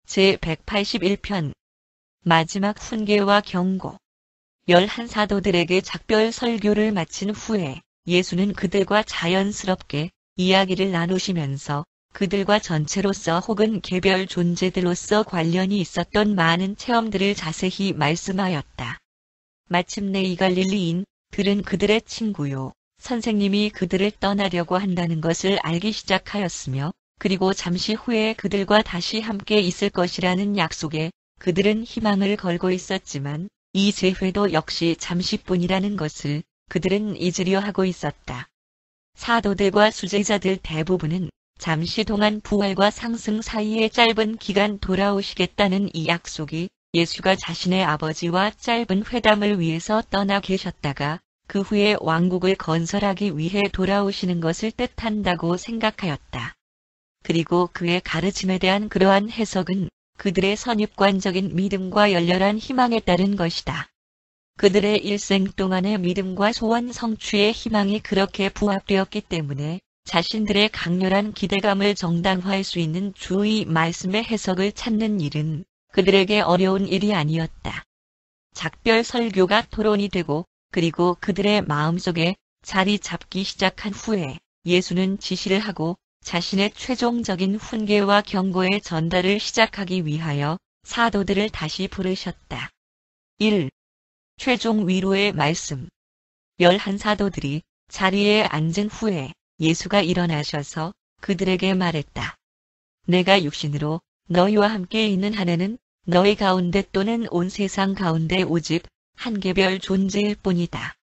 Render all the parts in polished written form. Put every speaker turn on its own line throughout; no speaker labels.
제181편 마지막 훈계와 경고. 11사도들에게 작별 설교를 마친 후에 예수는 그들과 자연스럽게 이야기를 나누시면서 그들과 전체로서 혹은 개별 존재들로서 관련이 있었던 많은 체험들을 자세히 말씀하였다. 마침내 이 갈릴리인들은 그들의 친구요, 선생님이 그들을 떠나려고 한다는 것을 알기 시작하였으며, 그리고 잠시 후에 그들과 다시 함께 있을 것이라는 약속에 그들은 희망을 걸고 있었지만, 이 재회도 역시 잠시뿐이라는 것을 그들은 잊으려 하고 있었다. 사도들과 수제자들 대부분은 잠시 동안 부활과 상승 사이의 짧은 기간 돌아오시겠다는 이 약속이 예수가 자신의 아버지와 짧은 회담을 위해서 떠나 계셨다가 그 후에 왕국을 건설하기 위해 돌아오시는 것을 뜻한다고 생각하였다. 그리고 그의 가르침에 대한 그러한 해석은 그들의 선입관적인 믿음과 열렬한 희망에 따른 것이다. 그들의 일생 동안의 믿음과 소원 성취의 희망이 그렇게 부합되었기 때문에 자신들의 강렬한 기대감을 정당화할 수 있는 주의 말씀의 해석을 찾는 일은 그들에게 어려운 일이 아니었다. 작별 설교가 토론이 되고 그리고 그들의 마음속에 자리 잡기 시작한 후에 예수는 지시를 하고 자신의 최종적인 훈계와 경고의 전달을 시작하기 위하여 사도들을 다시 부르셨다. 1. 최종 위로의 말씀. 11사도들이 자리에 앉은 후에 예수가 일어나셔서 그들에게 말했다. 내가 육신으로 너희와 함께 있는 한해는 너희 가운데 또는 온 세상 가운데 오직 한 개별 존재일 뿐이다.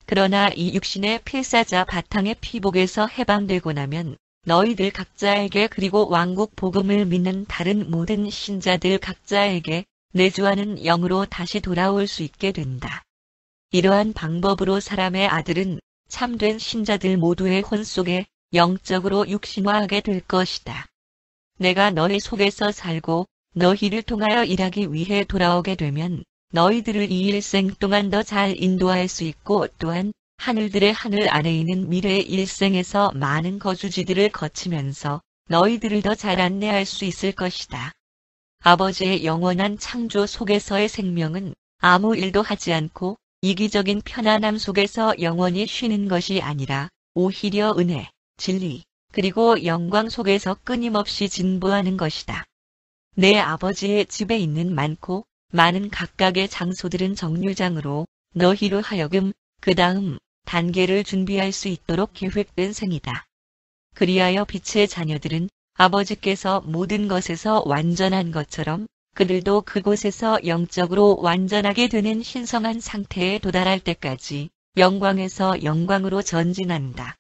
그러나 이 육신의 필사자 바탕의 피복에서 해방되고 나면 너희들 각자에게 그리고 왕국 복음을 믿는 다른 모든 신자들 각자에게 내주하는 영으로 다시 돌아올 수 있게 된다. 이러한 방법으로 사람의 아들은 참된 신자들 모두의 혼 속에 영적으로 육신화하게 될 것이다. 내가 너희 속에서 살고 너희를 통하여 일하기 위해 돌아오게 되면 너희들을 이 일생 동안 더 잘 인도할 수 있고 또한 하늘들의 하늘 아래 있는 미래의 일생에서 많은 거주지들을 거치면서 너희들을 더 잘 안내할 수 있을 것이다. 아버지의 영원한 창조 속에서의 생명은 아무 일도 하지 않고 이기적인 편안함 속에서 영원히 쉬는 것이 아니라 오히려 은혜, 진리, 그리고 영광 속에서 끊임없이 진보하는 것이다. 내 아버지의 집에 있는 많고 많은 각각의 장소들은 정류장으로 너희로 하여금 그 다음 단계를 준비할 수 있도록 계획된 생이다. 그리하여 빛의 자녀들은 아버지께서 모든 것에서 완전한 것처럼 그들도 그곳에서 영적으로 완전하게 되는 신성한 상태에 도달할 때까지 영광에서 영광으로 전진한다.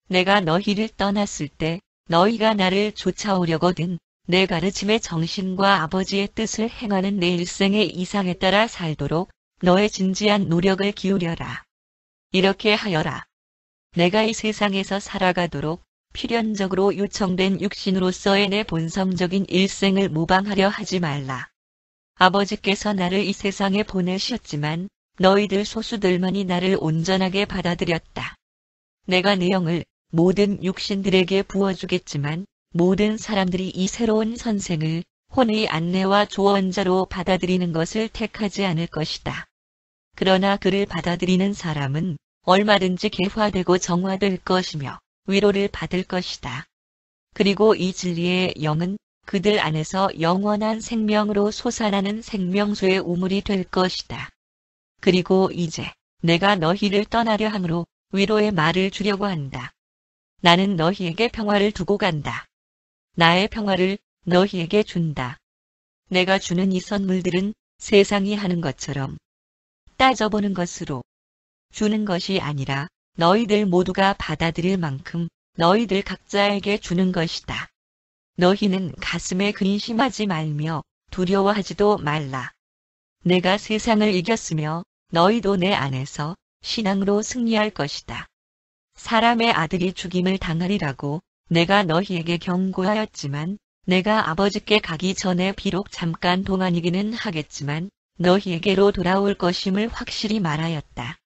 내가 너희를 떠났을 때 너희가 나를 쫓아오려거든 내 가르침의 정신과 아버지의 뜻을 행하는 내 일생의 이상에 따라 살도록 너의 진지한 노력을 기울여라. 이렇게 하여라. 내가 이 세상에서 살아가도록 필연적으로 요청된 육신으로서의 내 본성적인 일생을 모방하려 하지 말라. 아버지께서 나를 이 세상에 보내셨지만 너희들 소수들만이 나를 온전하게 받아들였다. 내가 내 영을 모든 육신들에게 부어주겠지만 모든 사람들이 이 새로운 선생을 혼의 안내와 조언자로 받아들이는 것을 택하지 않을 것이다. 그러나 그를 받아들이는 사람은 얼마든지 개화되고 정화될 것이며 위로를 받을 것이다. 그리고 이 진리의 영은 그들 안에서 영원한 생명으로 솟아나는 생명수의 우물이 될 것이다. 그리고 이제 내가 너희를 떠나려 함으로 위로의 말을 주려고 한다. 나는 너희에게 평화를 두고 간다. 나의 평화를 너희에게 준다. 내가 주는 이 선물들은 세상이 하는 것처럼 따져보는 것으로 주는 것이 아니라 너희들 모두가 받아들일 만큼 너희들 각자에게 주는 것이다. 너희는 가슴에 근심하지 말며 두려워하지도 말라. 내가 세상을 이겼으며 너희도 내 안에서 신앙으로 승리할 것이다. 사람의 아들이 죽임을 당하리라고 내가 너희에게 경고하였지만 내가 아버지께 가기 전에 비록 잠깐 동안이기는 하겠지만 너희에게로 돌아올 것임을 확실히 말하였다.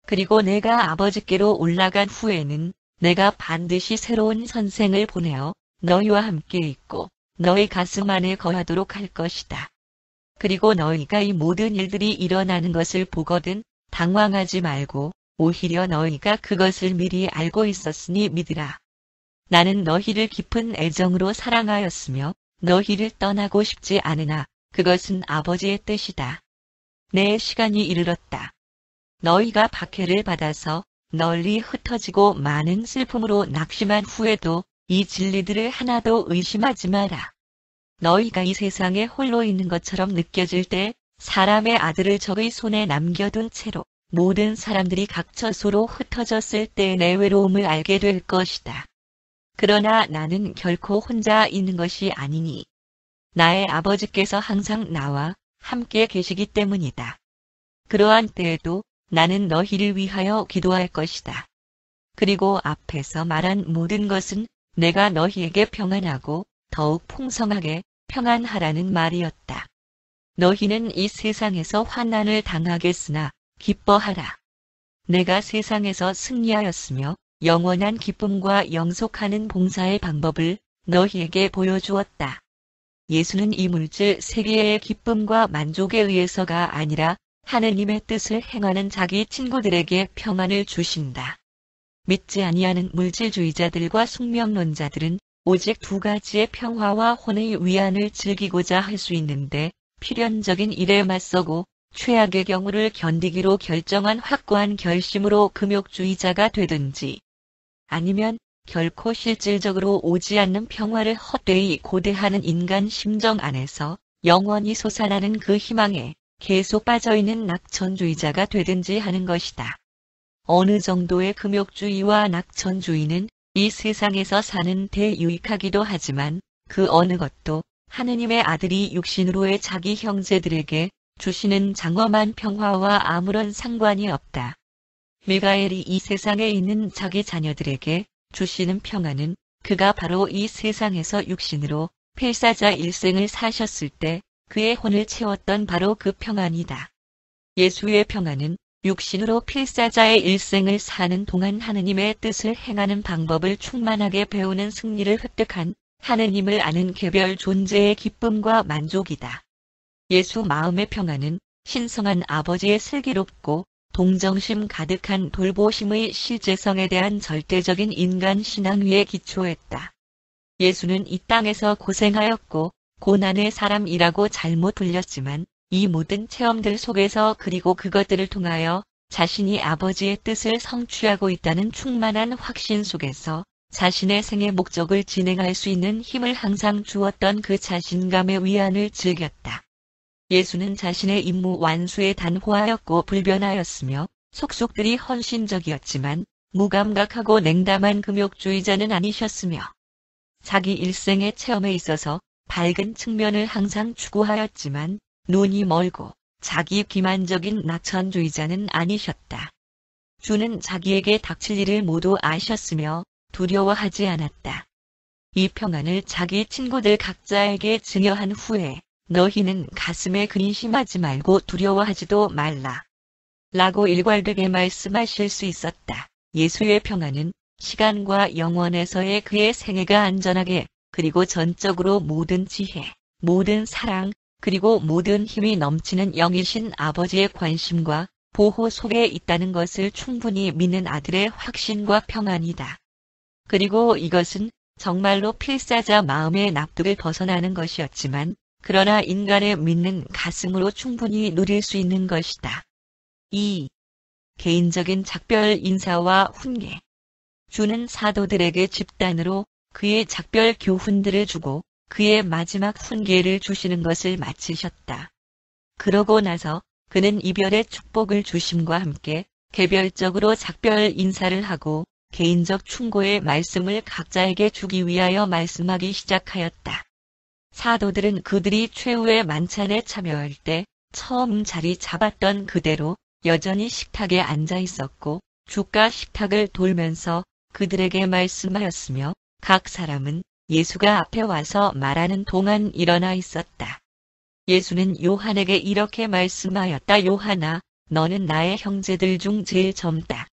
그리고 내가 아버지께로 올라간 후에는 내가 반드시 새로운 선생을 보내어 너희와 함께 있고 너희 가슴 안에 거하도록 할 것이다. 그리고 너희가 이 모든 일들이 일어나는 것을 보거든 당황하지 말고 오히려 너희가 그것을 미리 알고 있었으니 믿으라. 나는 너희를 깊은 애정으로 사랑하였으며 너희를 떠나고 싶지 않으나 그것은 아버지의 뜻이다. 내 시간이 이르렀다. 너희가 박해를 받아서 널리 흩어지고 많은 슬픔으로 낙심한 후에도 이 진리들을 하나도 의심하지 마라. 너희가 이 세상에 홀로 있는 것처럼 느껴질 때 사람의 아들을 적의 손에 남겨둔 채로 모든 사람들이 각 처소로 흩어졌을 때 내 외로움을 알게 될 것이다. 그러나 나는 결코 혼자 있는 것이 아니니 나의 아버지께서 항상 나와 함께 계시기 때문이다. 그러한 때에도 나는 너희를 위하여 기도할 것이다. 그리고 앞에서 말한 모든 것은 내가 너희에게 평안하고 더욱 풍성하게 평안하라는 말이었다. 너희는 이 세상에서 환난을 당하겠으나 기뻐하라. 내가 세상에서 승리하였으며 영원한 기쁨과 영속하는 봉사의 방법을 너희에게 보여주었다. 예수는 이 물질 세계의 기쁨과 만족에 의해서가 아니라 하느님의 뜻을 행하는 자기 친구들에게 평안을 주신다. 믿지 아니하는 물질주의자들과 숙명론자들은 오직 두 가지의 평화와 혼의 위안을 즐기고자 할 수 있는데 필연적인 일에 맞서고 최악의 경우를 견디기로 결정한 확고한 결심으로 금욕주의자가 되든지 아니면 결코 실질적으로 오지 않는 평화를 헛되이 고대하는 인간 심정 안에서 영원히 솟아나는 그 희망에 계속 빠져있는 낙천주의자가 되든지 하는 것이다. 어느 정도의 금욕주의와 낙천주의는 이 세상에서 사는 데 유익하기도 하지만 그 어느 것도 하느님의 아들이 육신으로의 자기 형제들에게 주시는 장엄한 평화와 아무런 상관이 없다. 미가엘이 이 세상에 있는 자기 자녀들에게 주시는 평안은 그가 바로 이 세상에서 육신으로 필사자 일생을 사셨을 때 그의 혼을 채웠던 바로 그 평안이다. 예수의 평안은 육신으로 필사자의 일생을 사는 동안 하느님의 뜻을 행하는 방법을 충만하게 배우는 승리를 획득한 하느님을 아는 개별 존재의 기쁨과 만족이다. 예수 마음의 평안은 신성한 아버지의 슬기롭고 동정심 가득한 돌보심의 실제성에 대한 절대적인 인간 신앙 위에 기초했다. 예수는 이 땅에서 고생하였고 고난의 사람이라고 잘못 불렸지만 이 모든 체험들 속에서 그리고 그것들을 통하여 자신이 아버지의 뜻을 성취하고 있다는 충만한 확신 속에서 자신의 생의 목적을 진행할 수 있는 힘을 항상 주었던 그 자신감의 위안을 즐겼다. 예수는 자신의 임무 완수에 단호하였고 불변하였으며 속속들이 헌신적이었지만 무감각하고 냉담한 금욕주의자는 아니셨으며 자기 일생의 체험에 있어서 밝은 측면을 항상 추구하였지만 눈이 멀고 자기 기만적인 낙천주의자는 아니셨다. 주는 자기에게 닥칠 일을 모두 아셨으며 두려워하지 않았다. 이 평안을 자기 친구들 각자에게 증여한 후에 너희는 가슴에 근심하지 말고 두려워하지도 말라. 라고 일괄되게 말씀하실 수 있었다. 예수의 평안은 시간과 영원에서의 그의 생애가 안전하게 그리고 전적으로 모든 지혜, 모든 사랑, 그리고 모든 힘이 넘치는 영이신 아버지의 관심과 보호 속에 있다는 것을 충분히 믿는 아들의 확신과 평안이다. 그리고 이것은 정말로 필사자 마음의 납득을 벗어나는 것이었지만 그러나 인간의 믿는 가슴으로 충분히 누릴 수 있는 것이다. 2. 개인적인 작별 인사와 훈계. 주는 사도들에게 집단으로 그의 작별 교훈들을 주고 그의 마지막 훈계를 주시는 것을 마치셨다. 그러고 나서 그는 이별의 축복을 주심과 함께 개별적으로 작별 인사를 하고 개인적 충고의 말씀을 각자에게 주기 위하여 말씀하기 시작하였다. 사도들은 그들이 최후의 만찬에 참여할 때 처음 자리 잡았던 그대로 여전히 식탁에 앉아 있었고 주가 식탁을 돌면서 그들에게 말씀하였으며 각 사람은 예수가 앞에 와서 말하는 동안 일어나 있었다. 예수는 요한에게 이렇게 말씀하였다. 요한아, 너는 나의 형제들 중 제일 젊다.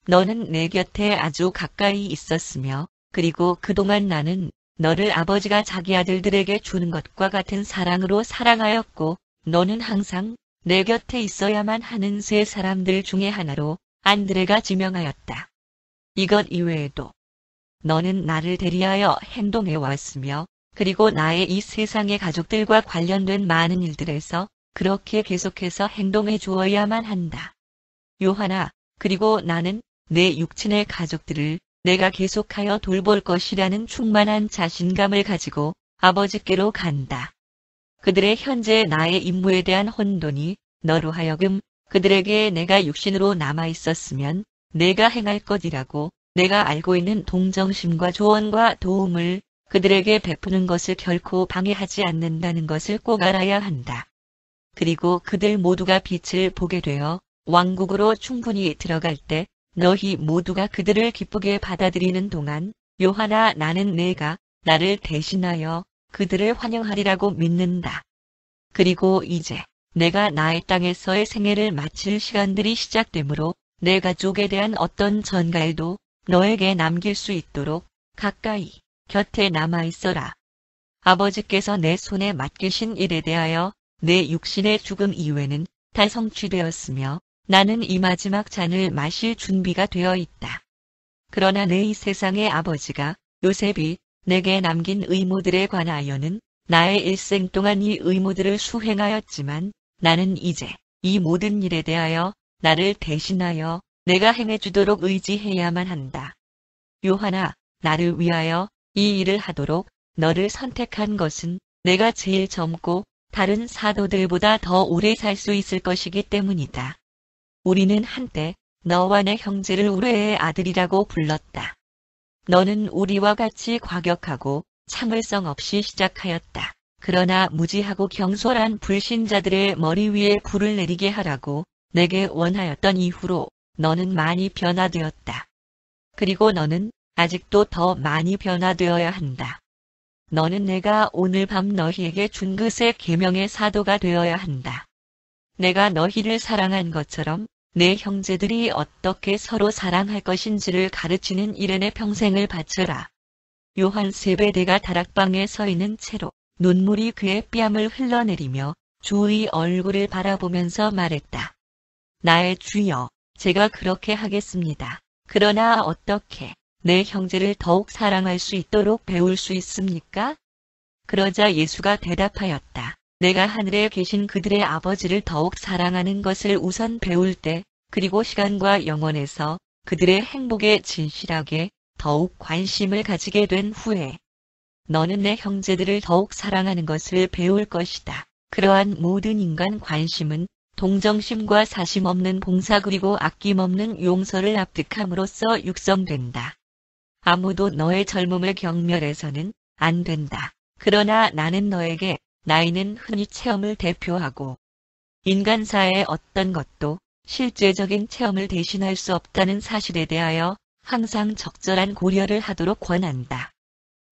너는 내 곁에 아주 가까이 있었으며 그리고 그동안 나는 너를 아버지가 자기 아들들에게 주는 것과 같은 사랑으로 사랑하였고 너는 항상 내 곁에 있어야만 하는 세 사람들 중에 하나로 안드레가 지명하였다. 이것 이외에도 너는 나를 대리하여 행동해 왔으며 그리고 나의 이 세상의 가족들과 관련된 많은 일들에서 그렇게 계속해서 행동해 주어야만 한다. 요한아, 그리고 나는 내 육친의 가족들을 내가 계속하여 돌볼 것이라는 충만한 자신감을 가지고 아버지께로 간다. 그들의 현재 나의 임무에 대한 혼돈이 너로 하여금 그들에게 내가 육신으로 남아 있었으면 내가 행할 것이라고 내가 알고 있는 동정심과 조언과 도움을 그들에게 베푸는 것을 결코 방해하지 않는다는 것을 꼭 알아야 한다. 그리고 그들 모두가 빛을 보게 되어 왕국으로 충분히 들어갈 때 너희 모두가 그들을 기쁘게 받아들이는 동안 요한아 나는 내가 나를 대신하여 그들을 환영하리라고 믿는다. 그리고 이제 내가 나의 땅에서의 생애를 마칠 시간들이 시작되므로 내 가족에 대한 어떤 전갈도 너에게 남길 수 있도록 가까이 곁에 남아 있어라. 아버지께서 내 손에 맡기신 일에 대하여 내 육신의 죽음 이후에는 다 성취되었으며 나는 이 마지막 잔을 마실 준비가 되어 있다. 그러나 내 이 세상의 아버지가 요셉이 내게 남긴 의무들에 관하여는 나의 일생 동안 이 의무들을 수행하였지만 나는 이제 이 모든 일에 대하여 나를 대신하여 내가 행해주도록 의지해야만 한다. 요한아, 나를 위하여 이 일을 하도록 너를 선택한 것은 내가 제일 젊고 다른 사도들보다 더 오래 살 수 있을 것이기 때문이다. 우리는 한때 너와 내 형제를 우레의 아들이라고 불렀다. 너는 우리와 같이 과격하고 참을성 없이 시작하였다. 그러나 무지하고 경솔한 불신자들의 머리 위에 불을 내리게 하라고 내게 원하였던 이후로 너는 많이 변화되었다. 그리고 너는 아직도 더 많이 변화되어야 한다. 너는 내가 오늘 밤 너희에게 준 그 새 계명의 사도가 되어야 한다. 내가 너희를 사랑한 것처럼 내 형제들이 어떻게 서로 사랑할 것인지를 가르치는 일에 내 평생을 바쳐라. 요한 세베대가 다락방에 서 있는 채로 눈물이 그의 뺨을 흘러내리며 주의 얼굴을 바라보면서 말했다. 나의 주여, 제가 그렇게 하겠습니다. 그러나 어떻게 내 형제를 더욱 사랑할 수 있도록 배울 수 있습니까? 그러자 예수가 대답하였다. 내가 하늘에 계신 그들의 아버지를 더욱 사랑하는 것을 우선 배울 때, 그리고 시간과 영원에서 그들의 행복에 진실하게 더욱 관심을 가지게 된 후에, 너는 내 형제들을 더욱 사랑하는 것을 배울 것이다. 그러한 모든 인간 관심은 동정심과 사심 없는 봉사 그리고 아낌없는 용서를 납득함으로써 육성된다. 아무도 너의 젊음을 경멸해서는 안 된다. 그러나 나는 너에게 나이는 흔히 체험을 대표하고 인간사의 어떤 것도 실제적인 체험을 대신할 수 없다는 사실에 대하여 항상 적절한 고려를 하도록 권한다.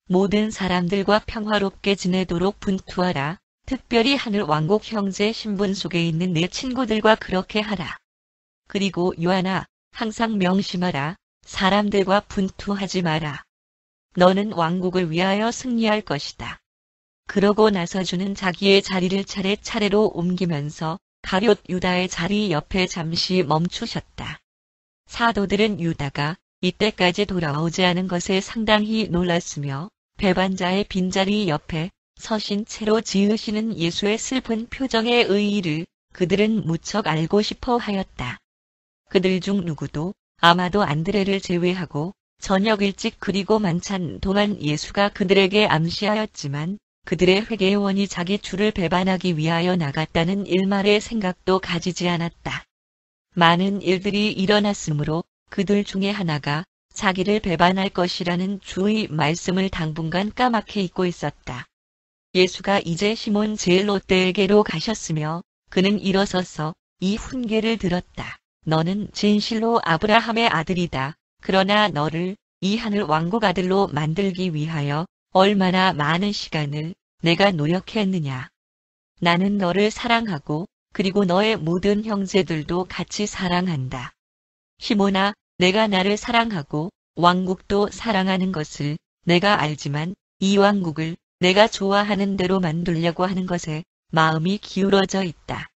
모든 사람들과 평화롭게 지내도록 분투하라. 특별히 하늘 왕국 형제 신분 속에 있는 내 친구들과 그렇게 하라. 그리고 요한아, 항상 명심하라. 사람들과 분투하지 마라. 너는 왕국을 위하여 승리할 것이다. 그러고 나서 주는 자기의 자리를 차례차례로 옮기면서 가룟 유다의 자리 옆에 잠시 멈추셨다. 사도들은 유다가 이때까지 돌아오지 않은 것에 상당히 놀랐으며 배반자의 빈자리 옆에 서신 채로 지으시는 예수의 슬픈 표정의 의의를 그들은 무척 알고 싶어 하였다. 그들 중 누구도 아마도 안드레를 제외하고 저녁 일찍 그리고 만찬 동안 예수가 그들에게 암시하였지만 그들의 회개원이 자기 주를 배반하기 위하여 나갔다는 일말의 생각도 가지지 않았다. 많은 일들이 일어났으므로 그들 중에 하나가 자기를 배반할 것이라는 주의 말씀을 당분간 까맣게 잊고 있었다. 예수가 이제 시몬 제일롯대에게로 가셨으며 그는 일어서서 이 훈계를 들었다. 너는 진실로 아브라함의 아들이다. 그러나 너를 이 하늘 왕국 아들로 만들기 위하여 얼마나 많은 시간을 내가 노력했느냐. 나는 너를 사랑하고 그리고 너의 모든 형제들도 같이 사랑한다. 시몬아, 내가 나를 사랑하고 왕국도 사랑하는 것을 내가 알지만 이 왕국을 내가 좋아하는 대로 만들려고 하는 것에 마음이 기울어져 있다.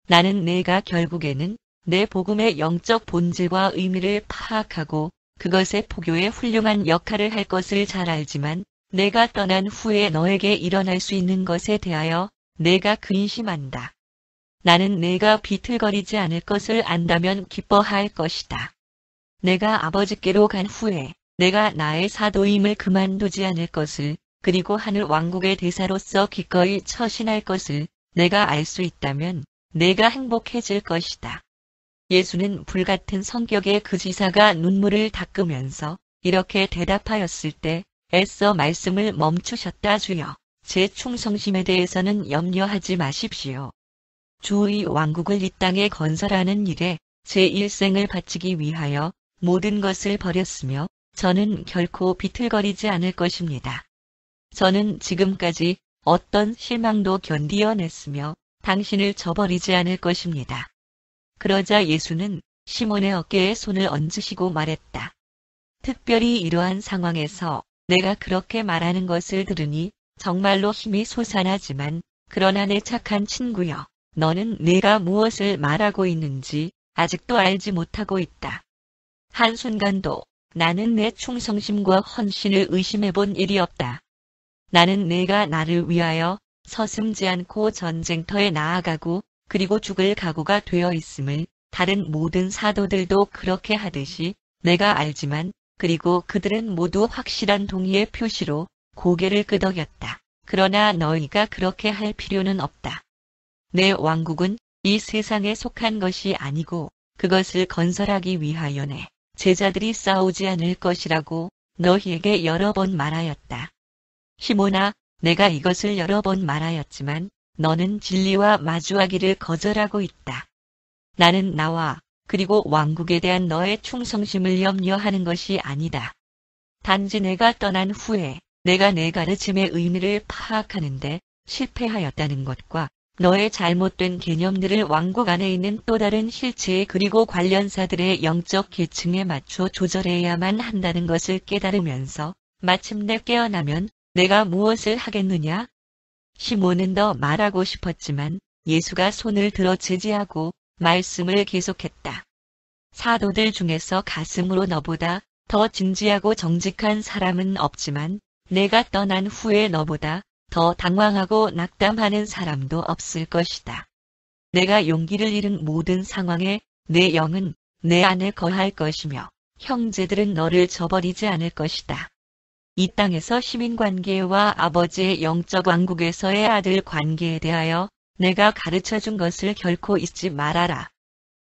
나는 내가 결국에는 내 복음의 영적 본질과 의미를 파악하고 그것의 포교에 훌륭한 역할을 할 것을 잘 알지만 내가 떠난 후에 너에게 일어날 수 있는 것에 대하여 내가 근심한다. 나는 내가 비틀거리지 않을 것을 안다면 기뻐할 것이다. 내가 아버지께로 간 후에 내가 나의 사도임을 그만두지 않을 것을 그리고 하늘 왕국의 대사로서 기꺼이 처신할 것을 내가 알 수 있다면 내가 행복해질 것이다. 예수는 불같은 성격의 그 지사가 눈물을 닦으면서 이렇게 대답하였을 때 애써 말씀을 멈추셨다. 주여, 제 충성심에 대해서는 염려하지 마십시오. 주의 왕국을 이 땅에 건설하는 일에 제 일생을 바치기 위하여 모든 것을 버렸으며 저는 결코 비틀거리지 않을 것입니다. 저는 지금까지 어떤 실망도 견디어냈으며 당신을 저버리지 않을 것입니다. 그러자 예수는 시몬의 어깨에 손을 얹으시고 말했다. 특별히 이러한 상황에서 내가 그렇게 말하는 것을 들으니 정말로 힘이 솟아나지만 그러나 내 착한 친구여, 너는 내가 무엇을 말하고 있는지 아직도 알지 못하고 있다. 한순간도 나는 내 충성심과 헌신을 의심해 본 일이 없다. 나는 내가 나를 위하여 서슴지 않고 전쟁터에 나아가고 그리고 죽을 각오가 되어 있음을 다른 모든 사도들도 그렇게 하듯이 내가 알지만 그리고 그들은 모두 확실한 동의의 표시로 고개를 끄덕였다. 그러나 너희가 그렇게 할 필요는 없다. 내 왕국은 이 세상에 속한 것이 아니고 그것을 건설하기 위하여 내 제자들이 싸우지 않을 것이라고 너희에게 여러 번 말하였다. 시몬아, 내가 이것을 여러 번 말하였지만 너는 진리와 마주하기를 거절하고 있다. 나는 나와 그리고 왕국에 대한 너의 충성심을 염려하는 것이 아니다. 단지 내가 떠난 후에 내가 내 가르침의 의미를 파악하는데 실패하였다는 것과 너의 잘못된 개념들을 왕국 안에 있는 또 다른 실체 그리고 관련사들의 영적 계층에 맞춰 조절해야만 한다는 것을 깨달으면서 마침내 깨어나면 내가 무엇을 하겠느냐? 시몬은 더 말하고 싶었지만 예수가 손을 들어 제지하고 말씀을 계속했다. 사도들 중에서 가슴으로 너보다 더 진지하고 정직한 사람은 없지만 내가 떠난 후에 너보다 더 당황하고 낙담하는 사람도 없을 것이다. 내가 용기를 잃은 모든 상황에 내 영은 내 안에 거할 것이며 형제들은 너를 저버리지 않을 것이다. 이 땅에서 시민관계와 아버지의 영적 왕국에서의 아들 관계에 대하여 내가 가르쳐준 것을 결코 잊지 말아라.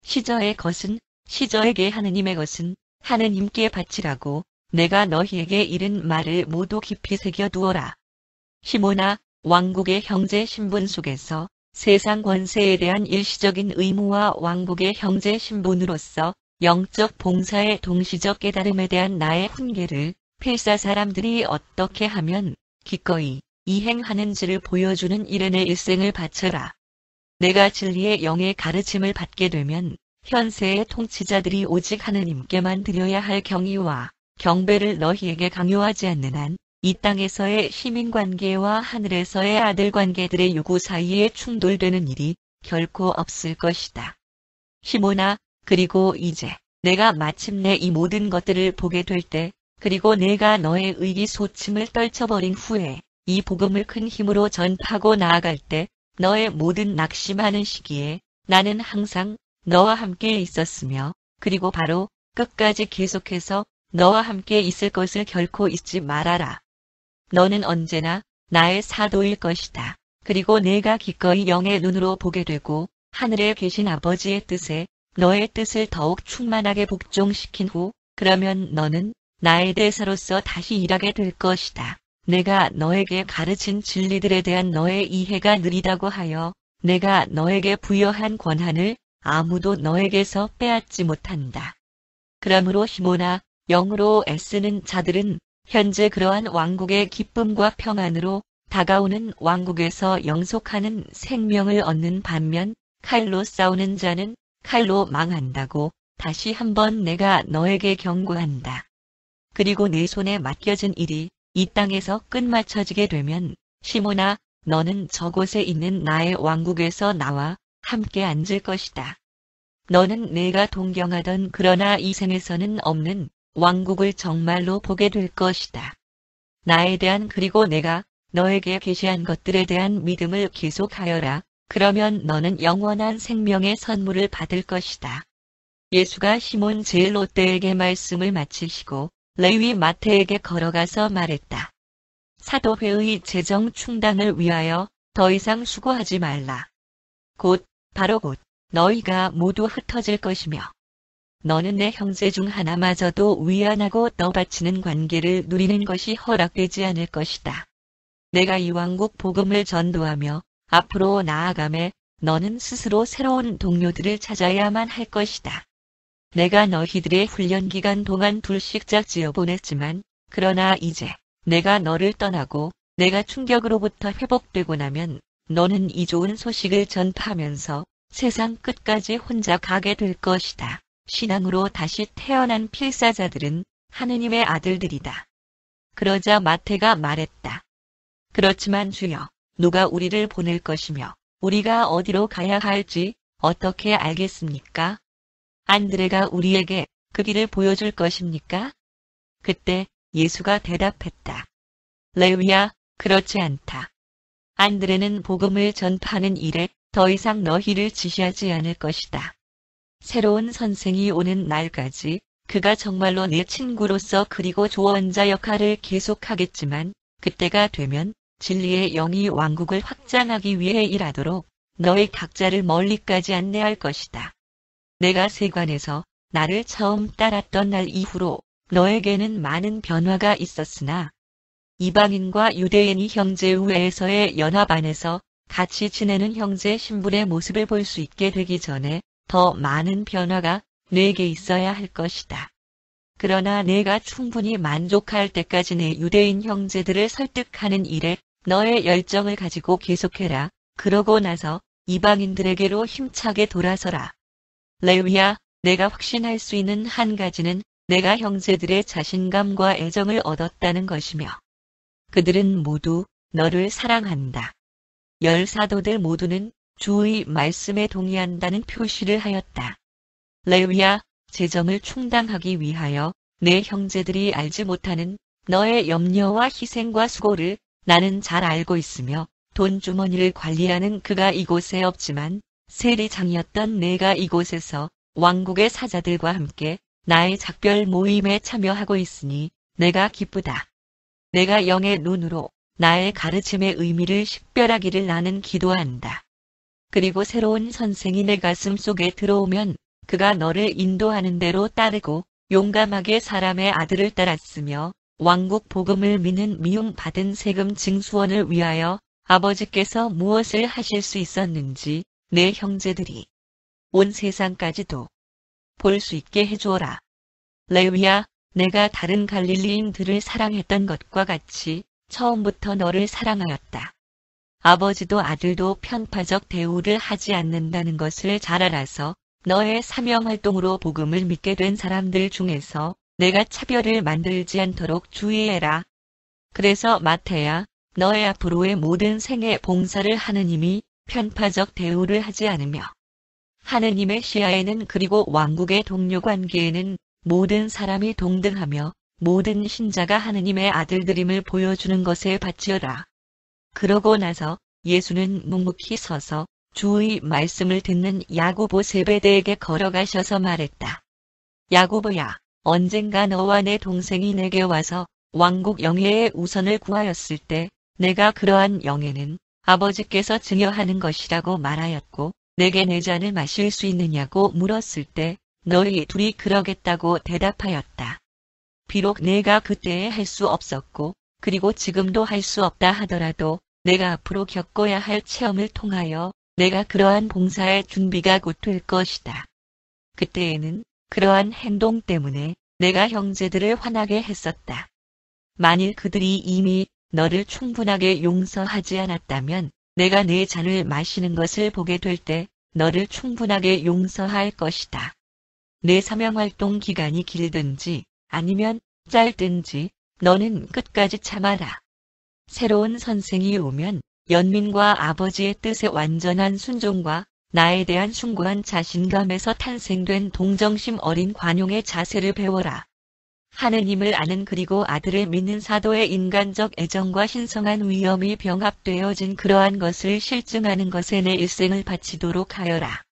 시저의 것은 시저에게, 하느님의 것은 하느님께 바치라고 내가 너희에게 이른 말을 모두 깊이 새겨두어라. 시몬아, 왕국의 형제 신분 속에서 세상 권세에 대한 일시적인 의무와 왕국의 형제 신분으로서 영적 봉사의 동시적 깨달음에 대한 나의 훈계를 필사 사람들이 어떻게 하면 기꺼이 이행하는지를 보여주는 일에 내 일생을 바쳐라. 내가 진리의 영의 가르침을 받게 되면 현세의 통치자들이 오직 하느님께만 드려야 할 경의와 경배를 너희에게 강요하지 않는 한 이 땅에서의 시민관계와 하늘에서의 아들관계들의 요구 사이에 충돌되는 일이 결코 없을 것이다. 시몬아, 그리고 이제 내가 마침내 이 모든 것들을 보게 될 때, 그리고 내가 너의 의기소침을 떨쳐버린 후에 이 복음을 큰 힘으로 전파하고 나아갈 때 너의 모든 낙심하는 시기에 나는 항상 너와 함께 있었으며 그리고 바로 끝까지 계속해서 너와 함께 있을 것을 결코 잊지 말아라. 너는 언제나 나의 사도일 것이다. 그리고 내가 기꺼이 영의 눈으로 보게 되고 하늘에 계신 아버지의 뜻에 너의 뜻을 더욱 충만하게 복종시킨 후 그러면 너는 나의 대사로서 다시 일하게 될 것이다. 내가 너에게 가르친 진리들에 대한 너의 이해가 느리다고 하여 내가 너에게 부여한 권한을 아무도 너에게서 빼앗지 못한다. 그러므로 시몬아, 영으로 애쓰는 자들은 현재 그러한 왕국의 기쁨과 평안으로 다가오는 왕국에서 영속하는 생명을 얻는 반면 칼로 싸우는 자는 칼로 망한다고 다시 한번 내가 너에게 경고한다. 그리고 내 손에 맡겨진 일이 이 땅에서 끝마쳐지게 되면 시몬아, 너는 저곳에 있는 나의 왕국에서 나와 함께 앉을 것이다. 너는 내가 동경하던 그러나 이 생에서는 없는 왕국을 정말로 보게 될 것이다. 나에 대한 그리고 내가 너에게 계시한 것들에 대한 믿음을 계속하여라. 그러면 너는 영원한 생명의 선물을 받을 것이다. 예수가 시몬 제일롯대에게 말씀을 마치시고 레위 마태에게 걸어가서 말했다. 사도회의 재정 충당을 위하여 더 이상 수고하지 말라. 바로 곧 너희가 모두 흩어질 것이며 너는 내 형제 중 하나마저도 위안하고 떠받치는 관계를 누리는 것이 허락되지 않을 것이다. 내가 이 왕국 복음을 전도하며 앞으로 나아가매 너는 스스로 새로운 동료들을 찾아야만 할 것이다. 내가 너희들의 훈련 기간 동안 둘씩 짝지어 보냈지만 그러나 이제 내가 너를 떠나고 내가 충격으로부터 회복되고 나면 너는 이 좋은 소식을 전파하면서 세상 끝까지 혼자 가게 될 것이다. 신앙으로 다시 태어난 필사자들은 하느님의 아들들이다. 그러자 마태가 말했다. 그렇지만 주여, 누가 우리를 보낼 것이며 우리가 어디로 가야 할지 어떻게 알겠습니까? 안드레가 우리에게 그 길을 보여줄 것입니까? 그때 예수가 대답했다. 레위야, 그렇지 않다. 안드레는 복음을 전파하는 일에 더 이상 너희를 지시하지 않을 것이다. 새로운 선생이 오는 날까지 그가 정말로 내 친구로서 그리고 조언자 역할을 계속하겠지만 그때가 되면 진리의 영이 왕국을 확장하기 위해 일하도록 너희 각자를 멀리까지 안내할 것이다. 내가 세관에서 나를 처음 따랐던 날 이후로 너에게는 많은 변화가 있었으나 이방인과 유대인이 형제 우애에서의 연합 안에서 같이 지내는 형제 신분의 모습을 볼 수 있게 되기 전에 더 많은 변화가 내게 있어야 할 것이다. 그러나 내가 충분히 만족할 때까지 내 유대인 형제들을 설득하는 일에 너의 열정을 가지고 계속해라. 그러고 나서 이방인들에게로 힘차게 돌아서라. 레위야, 내가 확신할 수 있는 한 가지는 내가 형제들의 자신감과 애정을 얻었다는 것이며 그들은 모두 너를 사랑한다. 10사도들 모두는 주의 말씀에 동의한다는 표시를 하였다. 레위야, 재정을 충당하기 위하여 내 형제들이 알지 못하는 너의 염려와 희생과 수고를 나는 잘 알고 있으며 돈주머니를 관리하는 그가 이곳에 없지만 세리장이었던 내가 이곳에서 왕국의 사자들과 함께 나의 작별 모임에 참여하고 있으니 내가 기쁘다. 내가 영의 눈으로 나의 가르침의 의미를 식별하기를 나는 기도한다. 그리고 새로운 선생이 내 가슴 속에 들어오면 그가 너를 인도하는 대로 따르고 용감하게 사람의 아들을 따랐으며 왕국 복음을 믿는 미움받은 세금 징수원을 위하여 아버지께서 무엇을 하실 수 있었는지 내 형제들이 온 세상까지도 볼 수 있게 해주어라. 레위야, 내가 다른 갈릴리인들을 사랑했던 것과 같이 처음부터 너를 사랑하였다. 아버지도 아들도 편파적 대우를 하지 않는다는 것을 잘 알아서 너의 사명활동으로 복음을 믿게 된 사람들 중에서 내가 차별을 만들지 않도록 주의해라. 그래서 마태야, 너의 앞으로의 모든 생애 봉사를 하느님이 편파적 대우를 하지 않으며 하느님의 시야에는 그리고 왕국의 동료 관계에는 모든 사람이 동등하며 모든 신자가 하느님의 아들들임을 보여주는 것에 바치어라. 그러고 나서 예수는 묵묵히 서서 주의 말씀을 듣는 야고보 세베대에게 걸어가셔서 말했다. 야고보야, 언젠가 너와 내 동생이 내게 와서 왕국 영예의 우선을 구하였을 때 내가 그러한 영예는 아버지께서 증여하는 것이라고 말하였고 내게 내 잔을 마실 수 있느냐고 물었을 때 너희 둘이 그러겠다고 대답하였다. 비록 내가 그때에 할 수 없었고 그리고 지금도 할 수 없다 하더라도 내가 앞으로 겪어야 할 체험을 통하여 내가 그러한 봉사의 준비가 곧 될 것이다. 그때에는 그러한 행동 때문에 내가 형제들을 화나게 했었다. 만일 그들이 이미 너를 충분하게 용서하지 않았다면 내가 내 잔을 마시는 것을 보게 될 때 너를 충분하게 용서할 것이다. 내 사명활동 기간이 길든지 아니면 짧든지 너는 끝까지 참아라. 새로운 선생이 오면 연민과 아버지의 뜻에 완전한 순종과 나에 대한 숭고한 자신감에서 탄생된 동정심 어린 관용의 자세를 배워라. 하느님을 아는 그리고 아들을 믿는 사도의 인간적 애정과 신성한 위엄이 병합되어진 그러한 것을 실증하는 것에 내 일생을 바치도록 하여라.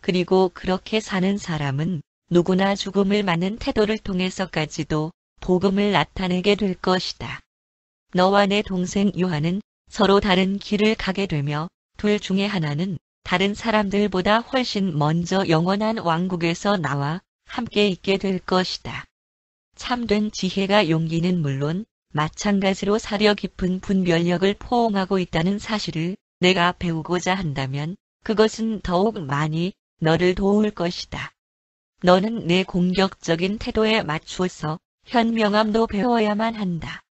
그리고 그렇게 사는 사람은 누구나 죽음을 맞는 태도를 통해서까지도 복음을 나타내게 될 것이다. 너와 내 동생 요한은 서로 다른 길을 가게 되며 둘 중에 하나는 다른 사람들보다 훨씬 먼저 영원한 왕국에서 나와 함께 있게 될 것이다. 참된 지혜가 용기는 물론 마찬가지로 사려 깊은 분별력을 포옹하고 있다는 사실을 내가 배우고자 한다면 그것은 더욱 많이 너를 도울 것이다. 너는 내 공격적인 태도에 맞추어서 현명함도 배워야만 한다.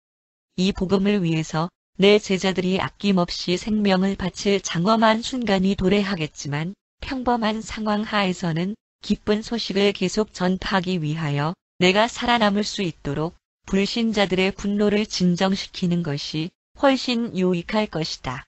이 복음을 위해서 내 제자들이 아낌없이 생명을 바칠 장엄한 순간이 도래하겠지만 평범한 상황 하에서는 기쁜 소식을 계속 전파하기 위하여 내가 살아남을 수 있도록 불신자들의 분노를 진정시키는 것이 훨씬 유익할 것이다.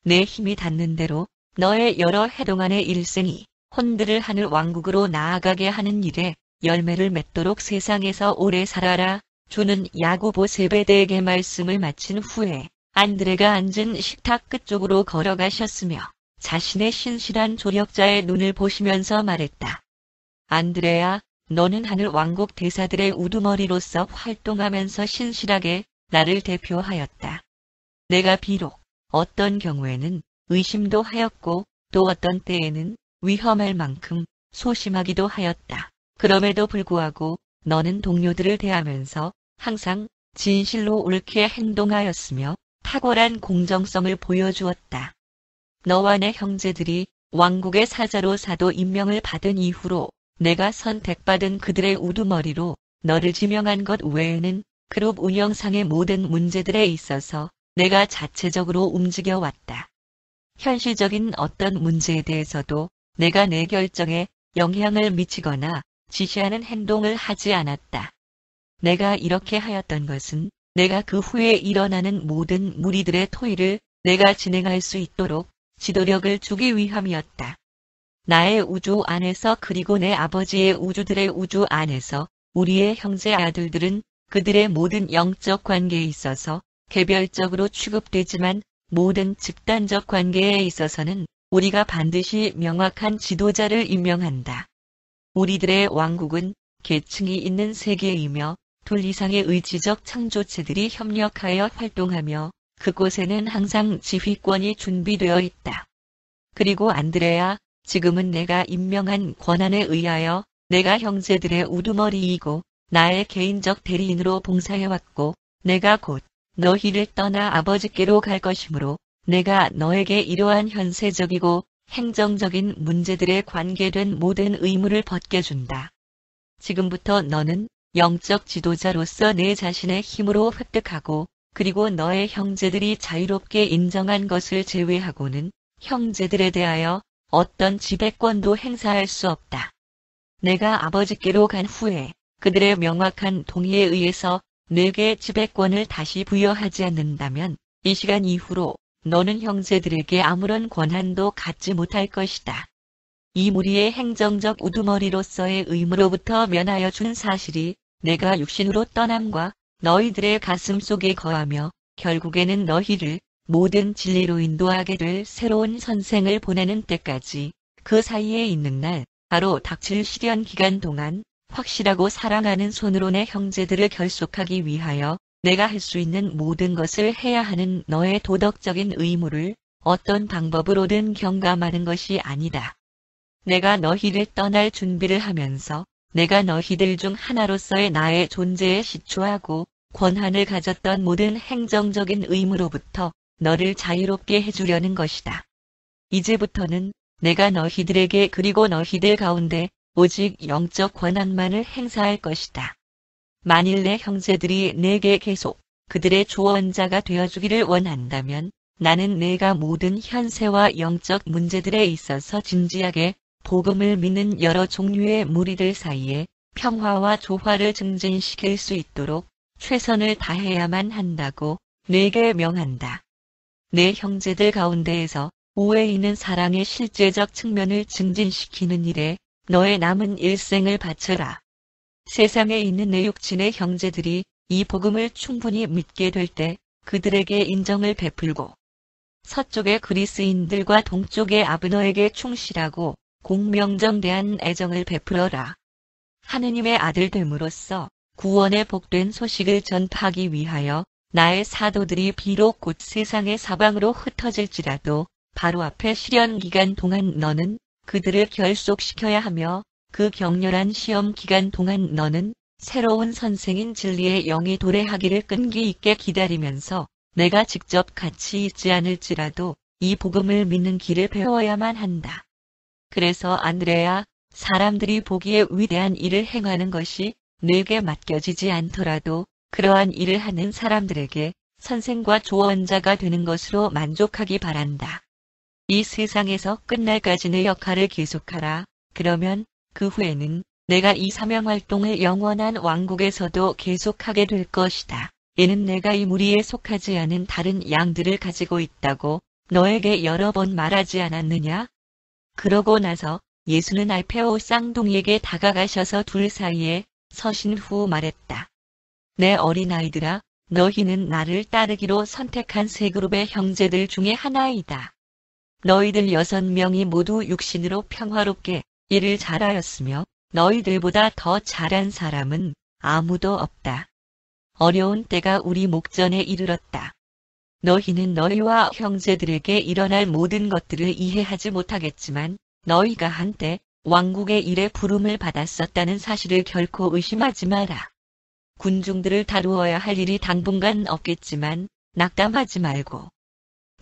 내 힘이 닿는 대로 너의 여러 해동안의 일생이 혼들을 하늘 왕국으로 나아가게 하는 일에 열매를 맺도록 세상에서 오래 살아라. 주는 야고보 세베대에게 말씀을 마친 후에 안드레가 앉은 식탁 끝쪽으로 걸어가셨으며 자신의 신실한 조력자의 눈을 보시면서 말했다. 안드레야, 너는 하늘 왕국 대사들의 우두머리로서 활동하면서 신실하게 나를 대표하였다. 내가 비록 어떤 경우에는 의심도 하였고 또 어떤 때에는 위험할 만큼 소심하기도 하였다. 그럼에도 불구하고 너는 동료들을 대하면서 항상 진실로 옳게 행동하였으며 탁월한 공정성을 보여주었다. 너와 내 형제들이 왕국의 사자로 사도 임명을 받은 이후로 내가 선택받은 그들의 우두머리로 너를 지명한 것 외에는 그룹 운영상의 모든 문제들에 있어서 내가 자체적으로 움직여왔다. 현실적인 어떤 문제에 대해서도 내가 내 결정에 영향을 미치거나 지시하는 행동을 하지 않았다. 내가 이렇게 하였던 것은 내가 그 후에 일어나는 모든 무리들의 토의를 내가 진행할 수 있도록 지도력을 주기 위함이었다. 나의 우주 안에서 그리고 내 아버지의 우주들의 우주 안에서 우리의 형제 아들들은 그들의 모든 영적 관계에 있어서 개별적으로 취급되지만 모든 집단적 관계에 있어서는 우리가 반드시 명확한 지도자를 임명한다. 우리들의 왕국은 계층이 있는 세계이며 둘 이상의 의지적 창조체들이 협력하여 활동하며 그곳에는 항상 지휘권이 준비되어 있다. 그리고 안드레야, 지금은 내가 임명한 권한에 의하여 내가 형제들의 우두머리이고 나의 개인적 대리인으로 봉사해왔고 내가 곧 너희를 떠나 아버지께로 갈 것이므로 내가 너에게 이러한 현세적이고 행정적인 문제들에 관계된 모든 의무를 벗겨준다. 지금부터 너는 영적 지도자로서 내 자신의 힘으로 획득하고 그리고 너의 형제들이 자유롭게 인정한 것을 제외하고는 형제들에 대하여 어떤 지배권도 행사할 수 없다. 내가 아버지께로 간 후에 그들의 명확한 동의에 의해서 내게 지배권을 다시 부여하지 않는다면 이 시간 이후로 너는 형제들에게 아무런 권한도 갖지 못할 것이다. 이 무리의 행정적 우두머리로서의 의무로부터 면하여 준 사실이 내가 육신으로 떠남과 너희들의 가슴 속에 거하며 결국에는 너희를 모든 진리로 인도하게 될 새로운 선생을 보내는 때까지 그 사이에 있는 날 바로 닥칠 시련 기간 동안 확실하고 사랑하는 손으로 내 형제들을 결속하기 위하여 내가 할 수 있는 모든 것을 해야 하는 너의 도덕적인 의무를 어떤 방법으로든 경감하는 것이 아니다. 내가 너희를 떠날 준비를 하면서 내가 너희들 중 하나로서의 나의 존재에 시초하고 권한을 가졌던 모든 행정적인 의무로부터 너를 자유롭게 해주려는 것이다. 이제부터는 내가 너희들에게 그리고 너희들 가운데 오직 영적 권한만을 행사할 것이다. 만일 내 형제들이 내게 계속 그들의 조언자가 되어주기를 원한다면 나는 내가 모든 현세와 영적 문제들에 있어서 진지하게 복음을 믿는 여러 종류의 무리들 사이에 평화와 조화를 증진시킬 수 있도록 최선을 다해야만 한다고 내게 명한다. 내 형제들 가운데에서 우애 있는 사랑의 실제적 측면을 증진시키는 일에 너의 남은 일생을 바쳐라. 세상에 있는 내 육친의 형제들이 이 복음을 충분히 믿게 될 때 그들에게 인정을 베풀고 서쪽의 그리스인들과 동쪽의 아브너에게 충실하고 공명정대한 애정을 베풀어라. 하느님의 아들 됨으로써 구원의 복된 소식을 전파하기 위하여 나의 사도들이 비록 곧 세상의 사방으로 흩어질지라도 바로 앞에 시련 기간 동안 너는 그들을 결속시켜야 하며 그 격렬한 시험 기간 동안 너는 새로운 선생인 진리의 영이 도래하기를 끈기 있게 기다리면서 내가 직접 같이 있지 않을지라도 이 복음을 믿는 길을 배워야만 한다. 그래서 안드레야, 사람들이 보기에 위대한 일을 행하는 것이 내게 맡겨지지 않더라도 그러한 일을 하는 사람들에게 선생과 조언자가 되는 것으로 만족하기 바란다. 이 세상에서 끝날까지 내 역할을 계속하라. 그러면 그 후에는 내가 이 사명활동을 영원한 왕국에서도 계속하게 될 것이다. 이는 내가 이 무리에 속하지 않은 다른 양들을 가지고 있다고 너에게 여러 번 말하지 않았느냐? 그러고 나서 예수는 알페오 쌍둥이에게 다가가셔서 둘 사이에 서신 후 말했다. 내 어린아이들아, 너희는 나를 따르기로 선택한 세 그룹의 형제들 중에 하나이다. 너희들 6명이 모두 육신으로 평화롭게 일을 잘하였으며 너희들보다 더 잘한 사람은 아무도 없다. 어려운 때가 우리 목전에 이르렀다. 너희는 너희와 형제들에게 일어날 모든 것들을 이해하지 못하겠지만 너희가 한때 왕국의 일에 부름을 받았었다는 사실을 결코 의심하지 마라. 군중들을 다루어야 할 일이 당분간 없겠지만 낙담하지 말고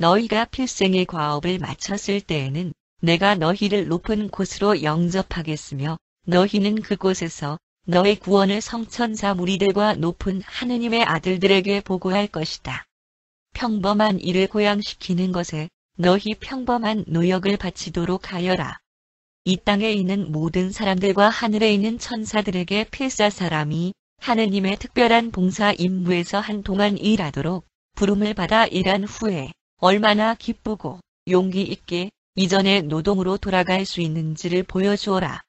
너희가 필생의 과업을 마쳤을 때에는 내가 너희를 높은 곳으로 영접하겠으며 너희는 그곳에서 너의 구원을 성천사 무리들과 높은 하느님의 아들들에게 보고할 것이다. 평범한 일을 고양시키는 것에 너희 평범한 노역을 바치도록 하여라. 이 땅에 있는 모든 사람들과 하늘에 있는 천사들에게 필사 사람이 하느님의 특별한 봉사 임무에서 한동안 일하도록 부름을 받아 일한 후에 얼마나 기쁘고 용기 있게 이전의 노동으로 돌아갈 수 있는지를 보여주어라.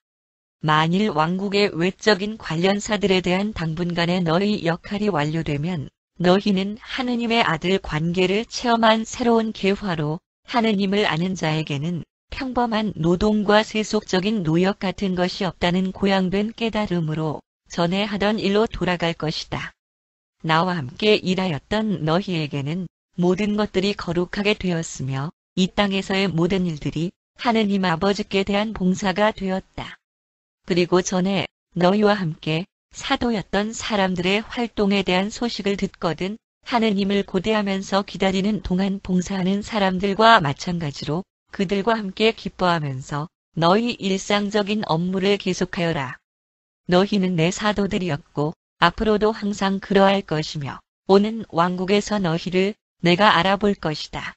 만일 왕국의 외적인 관련사들에 대한 당분간의 너희 역할이 완료되면 너희는 하느님의 아들 관계를 체험한 새로운 계화로 하느님을 아는 자에게는 평범한 노동과 세속적인 노역 같은 것이 없다는 고양된 깨달음으로 전에 하던 일로 돌아갈 것이다. 나와 함께 일하였던 너희에게는 모든 것들이 거룩하게 되었으며 이 땅에서의 모든 일들이 하느님 아버지께 대한 봉사가 되었다. 그리고 전에 너희와 함께 사도였던 사람들의 활동에 대한 소식을 듣거든 하느님을 고대하면서 기다리는 동안 봉사하는 사람들과 마찬가지로 그들과 함께 기뻐하면서 너희 일상적인 업무를 계속하여라. 너희는 내 사도들이었고 앞으로도 항상 그러할 것이며 오는 왕국에서 너희를 내가 알아볼 것이다.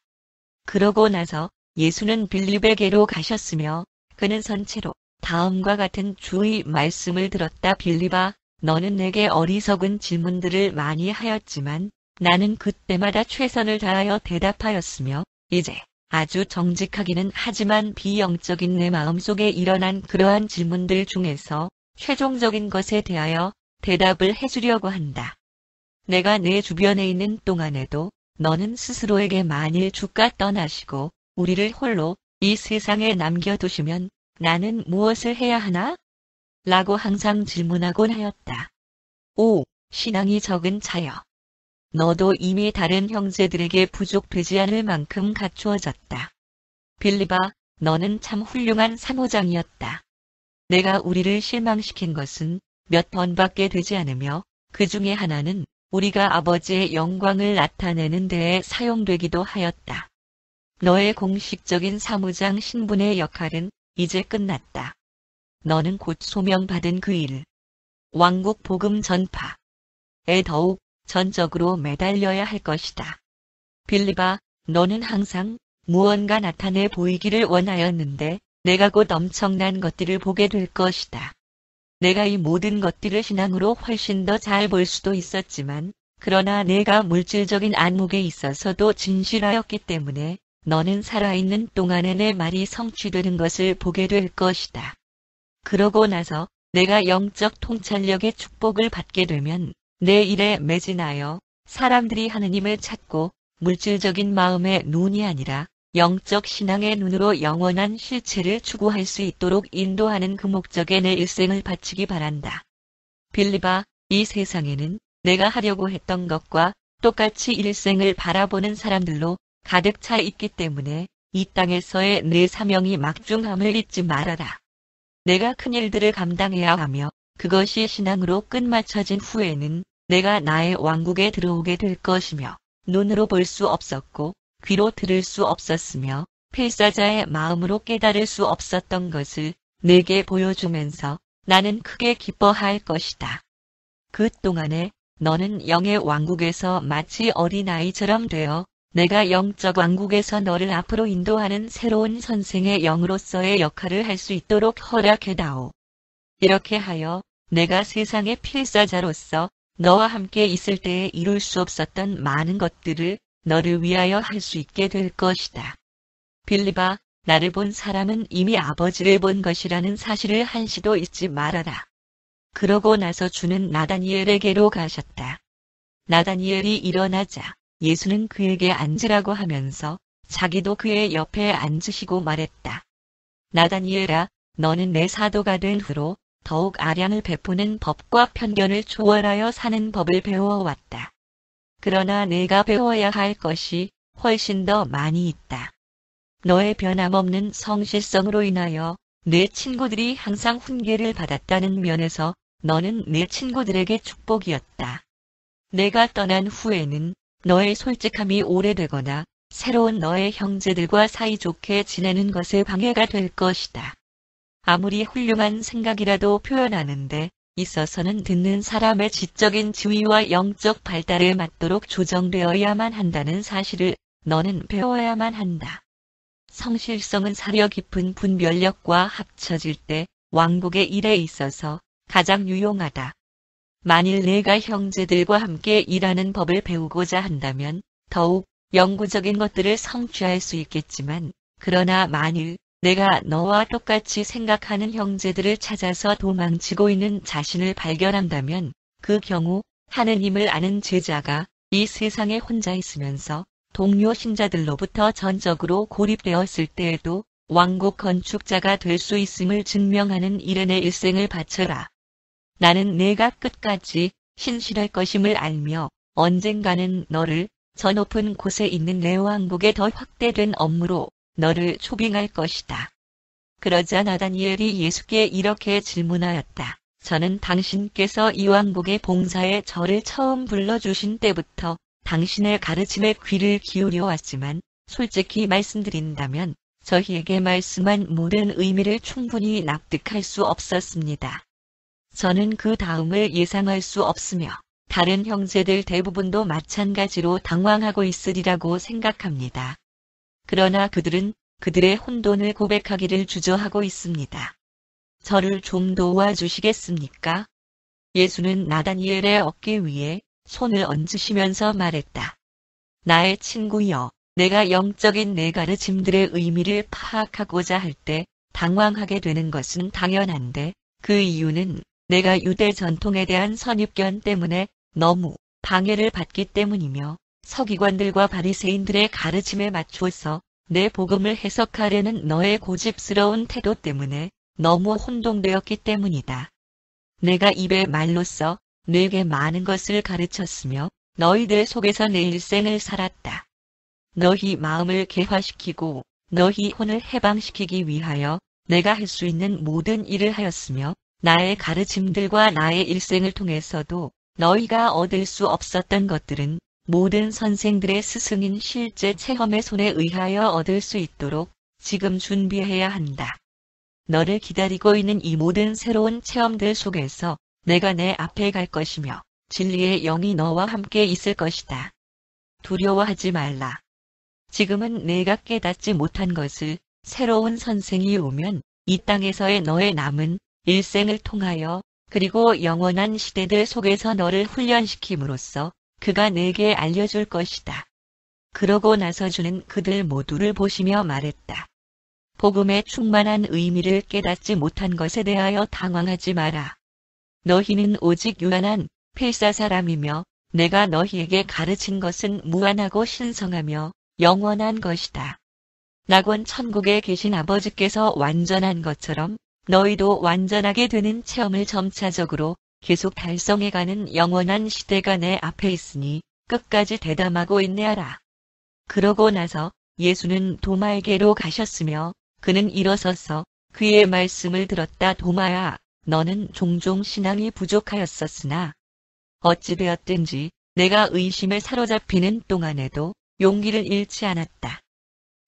그러고 나서 예수는 빌립에게로 가셨으며 그는 선체로 다음과 같은 주의 말씀을 들었다. 빌립아, 너는 내게 어리석은 질문들을 많이 하였지만 나는 그때마다 최선을 다하여 대답하였으며 이제 아주 정직하기는 하지만 비영적인 내 마음속에 일어난 그러한 질문들 중에서 최종적인 것에 대하여 대답을 해주려고 한다. 내가 내 주변에 있는 동안에도 너는 스스로에게 만일 주가 떠나시고 우리를 홀로 이 세상에 남겨두시면 나는 무엇을 해야 하나? 라고 항상 질문하곤 하였다. 오, 신앙이 적은 자여. 너도 이미 다른 형제들에게 부족되지 않을 만큼 갖추어졌다. 빌립아, 너는 참 훌륭한 사모장이었다. 내가 우리를 실망시킨 것은 몇 번밖에 되지 않으며 그 중에 하나는 우리가 아버지의 영광을 나타내는 데에 사용되기도 하였다. 너의 공식적인 사무장 신분의 역할은 이제 끝났다. 너는 곧 소명받은 그 일, 왕국 복음 전파에 더욱 전적으로 매달려야 할 것이다. 빌립아, 너는 항상 무언가 나타내 보이기를 원하였는데 내가 곧 엄청난 것들을 보게 될 것이다. 내가 이 모든 것들을 신앙으로 훨씬 더 잘 볼 수도 있었지만, 그러나 내가 물질적인 안목에 있어서도 진실하였기 때문에 너는 살아있는 동안에 내 말이 성취되는 것을 보게 될 것이다. 그러고 나서 내가 영적 통찰력의 축복을 받게 되면 내 일에 매진하여 사람들이 하느님을 찾고 물질적인 마음의 눈이 아니라 영적 신앙의 눈으로 영원한 실체를 추구할 수 있도록 인도하는 그 목적에 내 일생을 바치기 바란다. 빌립아, 이 세상에는 내가 하려고 했던 것과 똑같이 일생을 바라보는 사람들로 가득 차 있기 때문에 이 땅에서의 내 사명이 막중함을 잊지 말아라. 내가 큰 일들을 감당해야 하며 그것이 신앙으로 끝마쳐진 후에는 내가 나의 왕국에 들어오게 될 것이며 눈으로 볼 수 없었고 귀로 들을 수 없었으며 필사자의 마음으로 깨달을 수 없었던 것을 내게 보여주면서 나는 크게 기뻐할 것이다. 그 동안에 너는 영의 왕국에서 마치 어린아이처럼 되어 내가 영적 왕국에서 너를 앞으로 인도하는 새로운 선생의 영으로서의 역할을 할 수 있도록 허락해다오. 이렇게 하여 내가 세상의 필사자로서 너와 함께 있을 때에 이룰 수 없었던 많은 것들을 너를 위하여 할 수 있게 될 것이다. 빌립아, 나를 본 사람은 이미 아버지를 본 것이라는 사실을 한시도 잊지 말아라. 그러고 나서 주는 나다니엘에게로 가셨다. 나다니엘이 일어나자 예수는 그에게 앉으라고 하면서 자기도 그의 옆에 앉으시고 말했다. 나다니엘아, 너는 내 사도가 된 후로 더욱 아량을 베푸는 법과 편견을 초월하여 사는 법을 배워왔다. 그러나 내가 배워야 할 것이 훨씬 더 많이 있다. 너의 변함없는 성실성으로 인하여 내 친구들이 항상 훈계를 받았다는 면에서 너는 내 친구들에게 축복이었다. 내가 떠난 후에는 너의 솔직함이 오래되거나 새로운 너의 형제들과 사이좋게 지내는 것에 방해가 될 것이다. 아무리 훌륭한 생각이라도 표현하는데 있어서는 듣는 사람의 지적인 지위와 영적 발달에 맞도록 조정되어야만 한다는 사실을 너는 배워야만 한다. 성실성은 사려 깊은 분별력과 합쳐질 때 왕국의 일에 있어서 가장 유용하다. 만일 내가 형제들과 함께 일하는 법을 배우고자 한다면 더욱 영구적인 것들을 성취할 수 있겠지만, 그러나 만일 내가 너와 똑같이 생각하는 형제들을 찾아서 도망치고 있는 자신을 발견한다면 그 경우 하느님을 아는 제자가 이 세상에 혼자 있으면서 동료 신자들로부터 전적으로 고립되었을 때에도 왕국 건축자가 될 수 있음을 증명하는 일에 내 일생을 바쳐라. 나는 내가 끝까지 신실할 것임을 알며 언젠가는 너를 저 높은 곳에 있는 내 왕국에 더 확대된 업무로 너를 초빙할 것이다. 그러자 나다니엘이 예수께 이렇게 질문하였다. 저는 당신께서 이 왕국의 봉사에 저를 처음 불러주신 때부터 당신의 가르침에 귀를 기울여 왔지만 솔직히 말씀드린다면 저희에게 말씀한 모든 의미를 충분히 납득할 수 없었습니다. 저는 그 다음을 예상할 수 없으며 다른 형제들 대부분도 마찬가지로 당황하고 있으리라고 생각합니다. 그러나 그들은 그들의 혼돈을 고백하기를 주저하고 있습니다. 저를 좀 도와주시겠습니까? 예수는 나다니엘의 어깨 위에 손을 얹으시면서 말했다. 나의 친구여, 내가 영적인 내 가르침들의 의미를 파악하고자 할 때 당황하게 되는 것은 당연한데 그 이유는 내가 유대 전통에 대한 선입견 때문에 너무 방해를 받기 때문이며 서기관들과 바리새인들의 가르침에 맞춰서 내 복음을 해석하려는 너의 고집스러운 태도 때문에 너무 혼동되었기 때문이다. 내가 입의 말로써 내게 많은 것을 가르쳤으며 너희들 속에서 내 일생을 살았다. 너희 마음을 개화시키고 너희 혼을 해방시키기 위하여 내가 할 수 있는 모든 일을 하였으며 나의 가르침들과 나의 일생을 통해서도 너희가 얻을 수 없었던 것들은 모든 선생들의 스승인 실제 체험의 손에 의하여 얻을 수 있도록 지금 준비해야 한다. 너를 기다리고 있는 이 모든 새로운 체험들 속에서 내가 내 앞에 갈 것이며 진리의 영이 너와 함께 있을 것이다. 두려워하지 말라. 지금은 내가 깨닫지 못한 것을 새로운 선생이 오면 이 땅에서의 너의 남은 일생을 통하여 그리고 영원한 시대들 속에서 너를 훈련시킴으로써 그가 내게 알려줄 것이다. 그러고 나서 주는 그들 모두를 보시며 말했다. 복음의 충만한 의미를 깨닫지 못한 것에 대하여 당황하지 마라. 너희는 오직 유한한 필사 사람이며 내가 너희에게 가르친 것은 무한하고 신성하며 영원한 것이다. 낙원 천국에 계신 아버지께서 완전한 것처럼 너희도 완전하게 되는 체험을 점차적으로 계속 달성해가는 영원한 시대가 내 앞에 있으니 끝까지 대담하고 인내하라. 그러고 나서 예수는 도마에게로 가셨으며 그는 일어서서 그의 말씀을 들었다. 도마야, 너는 종종 신앙이 부족하였었으나 어찌되었든지 내가 의심에 사로잡히는 동안에도 용기를 잃지 않았다.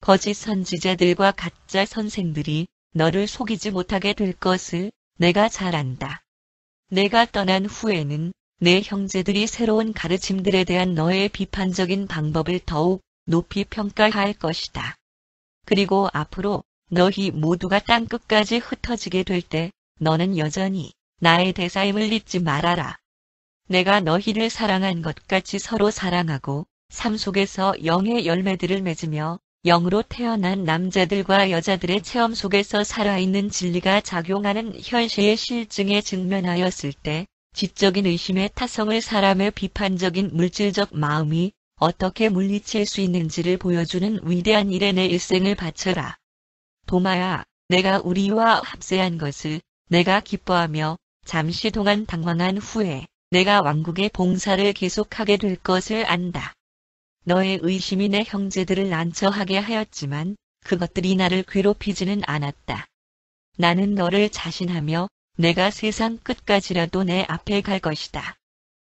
거짓 선지자들과 가짜 선생들이 너를 속이지 못하게 될 것을 내가 잘 안다. 내가 떠난 후에는 내 형제들이 새로운 가르침들에 대한 너의 비판적인 방법을 더욱 높이 평가할 것이다. 그리고 앞으로 너희 모두가 땅 끝까지 흩어지게 될 때 너는 여전히 나의 대사임을 잊지 말아라. 내가 너희를 사랑한 것 같이 서로 사랑하고 삶 속에서 영의 열매들을 맺으며 영으로 태어난 남자들과 여자들의 체험 속에서 살아있는 진리가 작용하는 현실의 실증에 직면하였을 때 지적인 의심의 타성을 사람의 비판적인 물질적 마음이 어떻게 물리칠 수 있는지를 보여주는 위대한 일에 내 일생을 바쳐라. 도마야, 내가 우리와 합세한 것을 내가 기뻐하며 잠시 동안 당황한 후에 내가 왕국의 봉사를 계속하게 될 것을 안다. 너의 의심이 내 형제들을 난처하게 하였지만 그것들이 나를 괴롭히지는 않았다. 나는 너를 자신하며 내가 세상 끝까지라도 내 앞에 갈 것이다.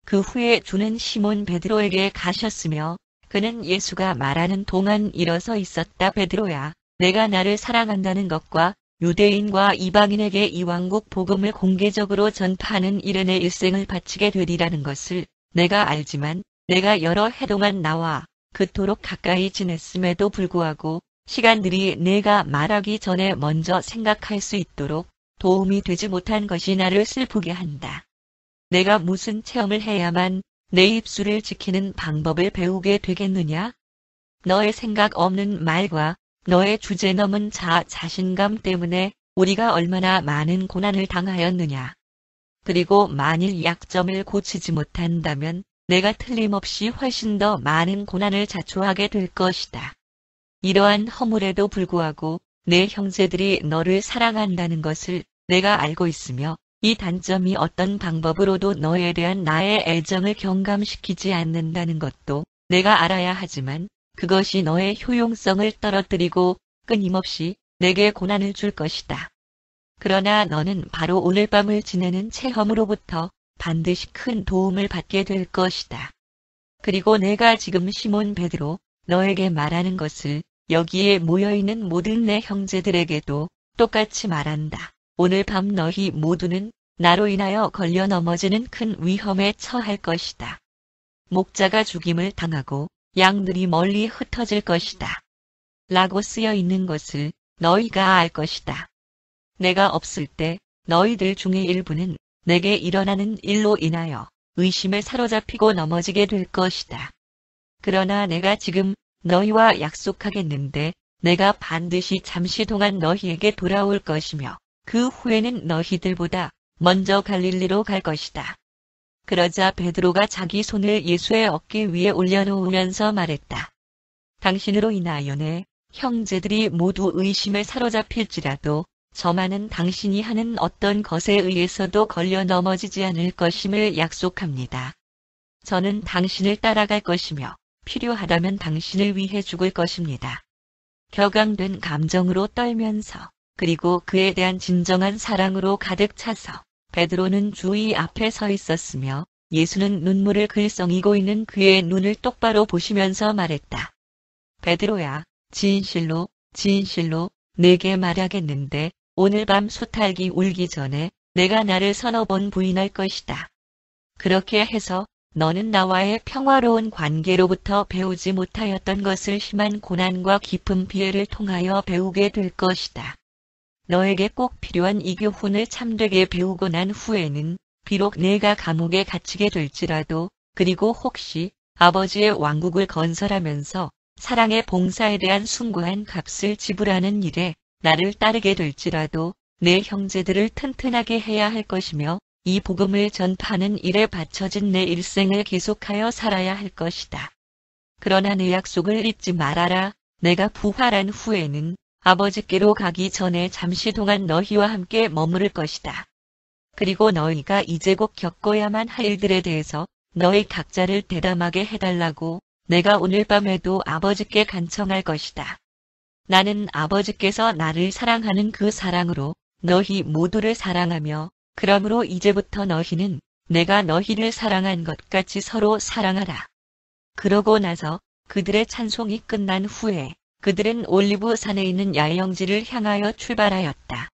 그 후에 주는 시몬 베드로에게 가셨으며 그는 예수가 말하는 동안 일어서 있었다. 베드로야, 내가 나를 사랑한다는 것과 유대인과 이방인에게 이 왕국 복음을 공개적으로 전파하는 일에 내 일생을 바치게 되리라는 것을 내가 알지만 내가 여러 해 동안 나와 그토록 가까이 지냈음에도 불구하고 시간들이 내가 말하기 전에 먼저 생각할 수 있도록 도움이 되지 못한 것이 나를 슬프게 한다. 내가 무슨 체험을 해야만 내 입술을 지키는 방법을 배우게 되겠느냐? 너의 생각 없는 말과 너의 주제 넘은 자신감 때문에 우리가 얼마나 많은 고난을 당하였느냐. 그리고 만일 약점을 고치지 못한다면 내가 틀림없이 훨씬 더 많은 고난을 자초하게 될 것이다. 이러한 허물에도 불구하고 내 형제들이 너를 사랑한다는 것을 내가 알고 있으며 이 단점이 어떤 방법으로도 너에 대한 나의 애정을 경감시키지 않는다는 것도 내가 알아야 하지만 그것이 너의 효용성을 떨어뜨리고 끊임없이 내게 고난을 줄 것이다. 그러나 너는 바로 오늘 밤을 지내는 체험으로부터 반드시 큰 도움을 받게 될 것이다. 그리고 내가 지금 시몬 베드로 너에게 말하는 것을 여기에 모여있는 모든 내 형제들에게도 똑같이 말한다. 오늘 밤 너희 모두는 나로 인하여 걸려 넘어지는 큰 위험에 처할 것이다. 목자가 죽임을 당하고 양들이 멀리 흩어질 것이다. 라고 쓰여 있는 것을 너희가 알 것이다. 내가 없을 때 너희들 중에 일부는 내게 일어나는 일로 인하여 의심에 사로잡히고 넘어지게 될 것이다. 그러나 내가 지금 너희와 약속하겠는데 내가 반드시 잠시 동안 너희에게 돌아올 것이며 그 후에는 너희들보다 먼저 갈릴리로 갈 것이다. 그러자 베드로가 자기 손을 예수의 어깨 위에 올려놓으면서 말했다. 당신으로 인하여 내 형제들이 모두 의심에 사로잡힐지라도 저만은 당신이 하는 어떤 것에 의해서도 걸려 넘어지지 않을 것임을 약속합니다. 저는 당신을 따라갈 것이며 필요하다면 당신을 위해 죽을 것입니다. 격앙된 감정으로 떨면서 그리고 그에 대한 진정한 사랑으로 가득 차서 베드로는 주의 앞에 서 있었으며 예수는 눈물을 글썽이고 있는 그의 눈을 똑바로 보시면서 말했다. 베드로야, 진실로 내게 말하겠는데 오늘 밤 수탉이 울기 전에 내가 나를 서너 번 부인할 것이다. 그렇게 해서 너는 나와의 평화로운 관계로부터 배우지 못하였던 것을 심한 고난과 깊은 피해를 통하여 배우게 될 것이다. 너에게 꼭 필요한 이 교훈을 참되게 배우고 난 후에는 비록 내가 감옥에 갇히게 될지라도 그리고 혹시 아버지의 왕국을 건설하면서 사랑의 봉사에 대한 숭고한 값을 지불하는 일에 나를 따르게 될지라도 내 형제들을 튼튼하게 해야 할 것이며 이 복음을 전파하는 일에 바쳐진 내 일생을 계속하여 살아야 할 것이다. 그러나 내 약속을 잊지 말아라. 내가 부활한 후에는 아버지께로 가기 전에 잠시 동안 너희와 함께 머무를 것이다. 그리고 너희가 이제 곧 겪어야만 할 일들에 대해서 너희 각자를 대담하게 해달라고 내가 오늘 밤에도 아버지께 간청할 것이다. 나는 아버지께서 나를 사랑하는 그 사랑으로 너희 모두를 사랑하며 그러므로 이제부터 너희는 내가 너희를 사랑한 것 같이 서로 사랑하라. 그러고 나서 그들의 찬송이 끝난 후에 그들은 올리브 산에 있는 야영지를 향하여 출발하였다.